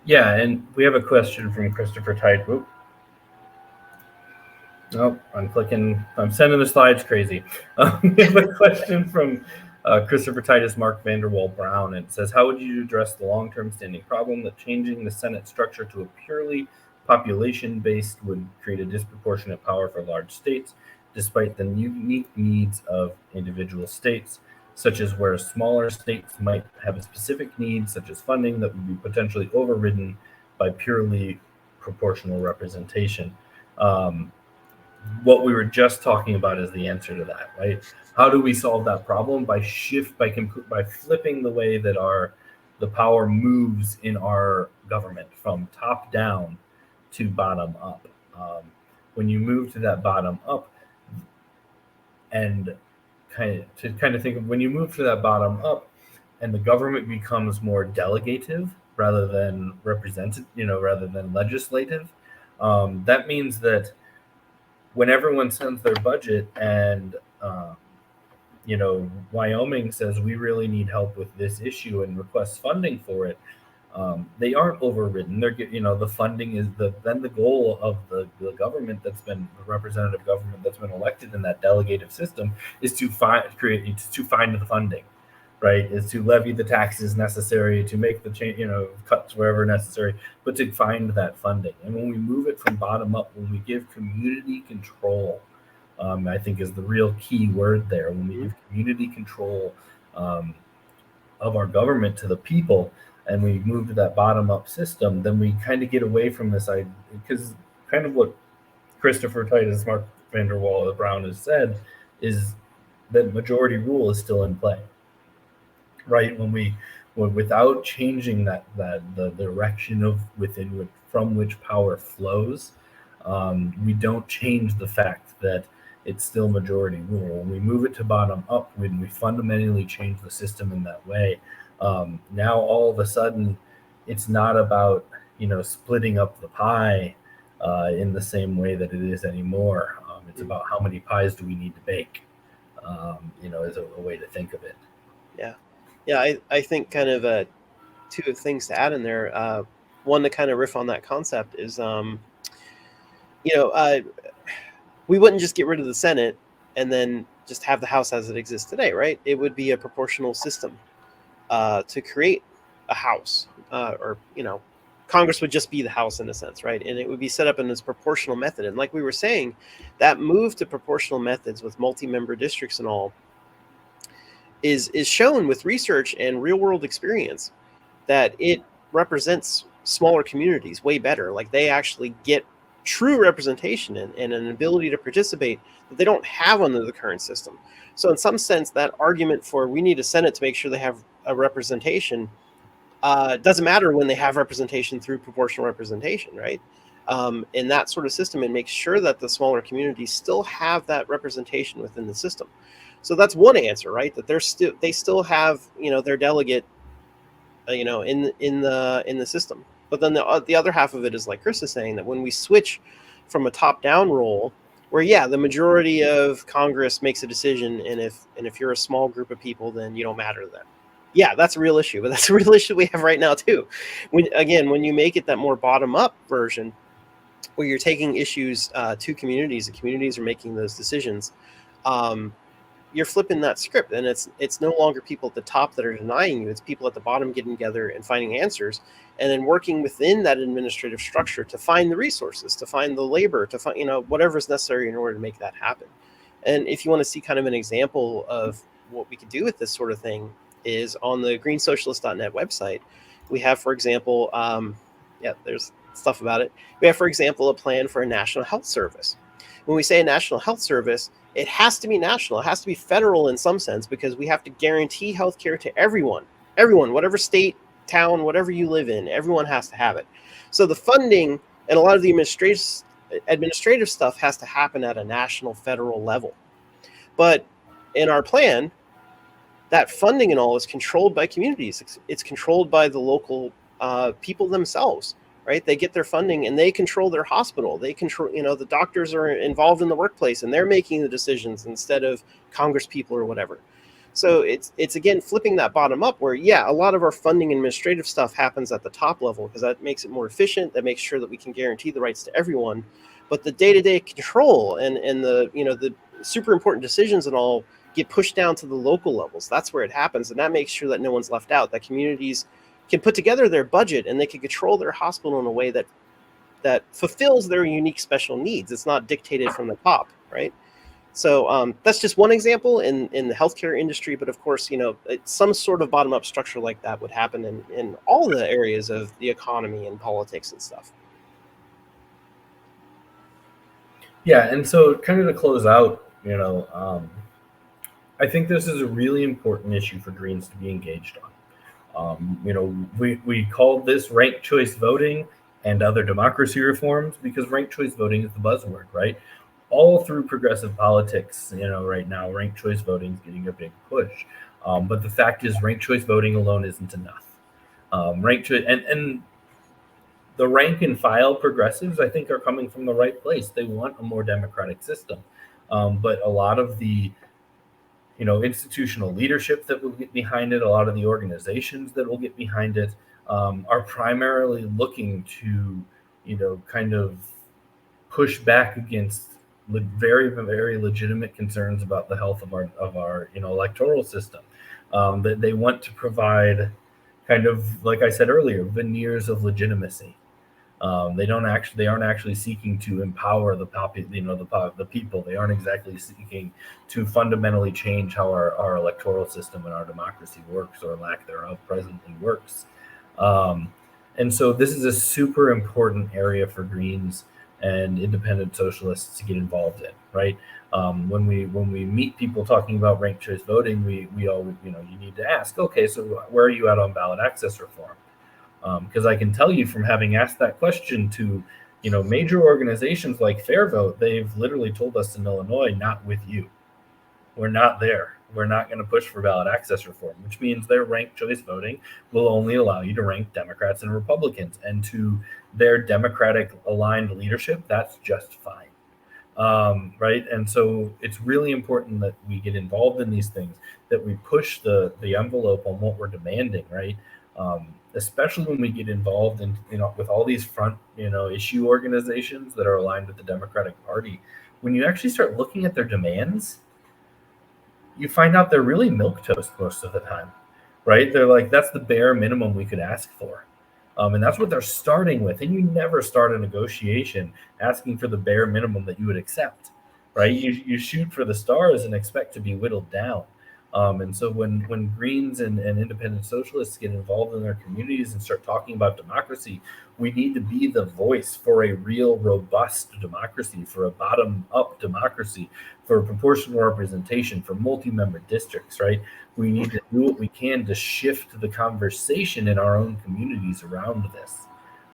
Yeah, and we have a question from Christopher Tide. Oop, nope, I'm clicking. I'm sending the slides crazy. We have a question from Christopher Titus Mark Vanderwall Brown, and it says, "How would you address the long-term standing problem that changing the Senate structure to a purely population-based would create a disproportionate power for large states, despite the unique needs of individual states, such as where smaller states might have a specific need, such as funding, that would be potentially overridden by purely proportional representation?" Um, what we were just talking about is the answer to that, right? How do we solve that problem? By flipping the way that our the power moves in our government from top down to bottom up. Um, when you move to that bottom up, and kind of think of when you move to that bottom up, and the government becomes more delegative rather than represented, rather than legislative. That means that when everyone sends their budget and Wyoming says we really need help with this issue and requests funding for it, they aren't overridden. The funding is then the goal of the government that's been the representative government that's been elected in that delegative system is to find the funding, right? Is to levy the taxes necessary to make the change, cuts wherever necessary, but to find that funding. And when we move it from bottom up, when we give community control, I think is the real key word there. When we give community control um, of our government to the people, and we move to that bottom up system, then we kind of get away from this idea, because kind of what Christopher Titus, Mark Vanderwall Brown has said is that majority rule is still in play, right? Without changing that the direction of within which from which power flows, we don't change the fact that it's still majority rule. When we move it to bottom up, when we fundamentally change the system in that way, now all of a sudden, it's not about splitting up the pie in the same way that it is anymore. It's about how many pies do we need to bake. Is a way to think of it. Yeah. Yeah, I think kind of two things to add in there. One, to kind of riff on that concept is, you know, uh, we wouldn't just get rid of the Senate and then just have the House as it exists today, right? It would be a proportional system to create a House, or Congress would just be the House in a sense, right? And it would be set up in this proportional method. And like we were saying, that move to proportional methods with multi-member districts and all is shown with research and real world experience that it represents smaller communities way better. Like they actually get true representation and an ability to participate that they don't have under the current system. So in some sense, that argument for we need a Senate to make sure they have a representation doesn't matter when they have representation through proportional representation, right? In that sort of system, it makes sure that the smaller communities still have that representation within the system. So that's one answer, right? That they still have their delegate, in the system. But then the other half of it is like Chris is saying, that when we switch from a top down role, where the majority of Congress makes a decision, and if you're a small group of people, then you don't matter to them. Yeah, that's a real issue, but that's a real issue we have right now too. When you make it that more bottom up version, where you're taking issues to communities, and communities are making those decisions, um, you're flipping that script, and it's no longer people at the top that are denying you. It's people at the bottom getting together and finding answers, and then working within that administrative structure to find the resources, to find the labor, to find whatever is necessary in order to make that happen. And if you want to see kind of an example of what we could do with this sort of thing, is on the greensocialist.net website. We have, for example, there's stuff about it. We have, for example, a plan for a national health service. When we say a national health service, it has to be national. It has to be federal in some sense, because we have to guarantee health care to everyone. Everyone, whatever state, town, whatever you live in, everyone has to have it. So the funding and a lot of the administrative stuff has to happen at a national, federal level. But in our plan, that funding and all is controlled by communities. It's controlled by the local people themselves, right? They get their funding and they control their hospital. They control, the doctors are involved in the workplace and they're making the decisions instead of Congress people or whatever. So it's again flipping that bottom up where, yeah, a lot of our funding and administrative stuff happens at the top level because that makes it more efficient. That makes sure that we can guarantee the rights to everyone. But the day-to-day control and the the super important decisions and all get pushed down to the local levels. That's where it happens, and that makes sure that no one's left out. That communities can put together their budget and they can control their hospital in a way that fulfills their unique special needs. It's not dictated from the top, right? So that's just one example in the healthcare industry. But of course, some sort of bottom up structure like that would happen in all the areas of the economy and politics and stuff. Yeah, and so kind of to close out, I think this is a really important issue for Greens to be engaged on. We call this ranked choice voting and other democracy reforms because ranked choice voting is the buzzword, right? All through progressive politics, right now, ranked choice voting is getting a big push. But the fact is, ranked choice voting alone isn't enough. Ranked choice, and the rank and file progressives, I think, are coming from the right place. They want a more democratic system. But a lot of the institutional leadership that will get behind it, a lot of the organizations that will get behind it, are primarily looking to, kind of push back against very, very legitimate concerns about the health of our electoral system. That they want to provide kind of, like I said earlier, veneers of legitimacy. They aren't actually seeking to empower the people. They aren't exactly seeking to fundamentally change how our electoral system and our democracy works, or lack thereof presently works. And so this is a super important area for Greens and independent socialists to get involved in, right? When we meet people talking about ranked choice voting, we always, you need to ask, okay, so where are you at on ballot access reform? Because I can tell you from having asked that question to, major organizations like Fair Vote, they've literally told us in Illinois, not with you. We're not there. We're not going to push for ballot access reform, which means their ranked choice voting will only allow you to rank Democrats and Republicans. And to their Democratic aligned leadership, that's just fine. Right. And so it's really important that we get involved in these things, that we push the envelope on what we're demanding, right? Especially when we get involved in, with all these front, issue organizations that are aligned with the Democratic Party. When you actually start looking at their demands, you find out they're really milquetoast most of the time, right? They're like, that's the bare minimum we could ask for. And that's what they're starting with. And you never start a negotiation asking for the bare minimum that you would accept, right? You shoot for the stars and expect to be whittled down. And so when Greens and independent socialists get involved in their communities and start talking about democracy, we need to be the voice for a real robust democracy, for a bottom-up democracy, for proportional representation, for multi-member districts, right? We need to do what we can to shift the conversation in our own communities around this.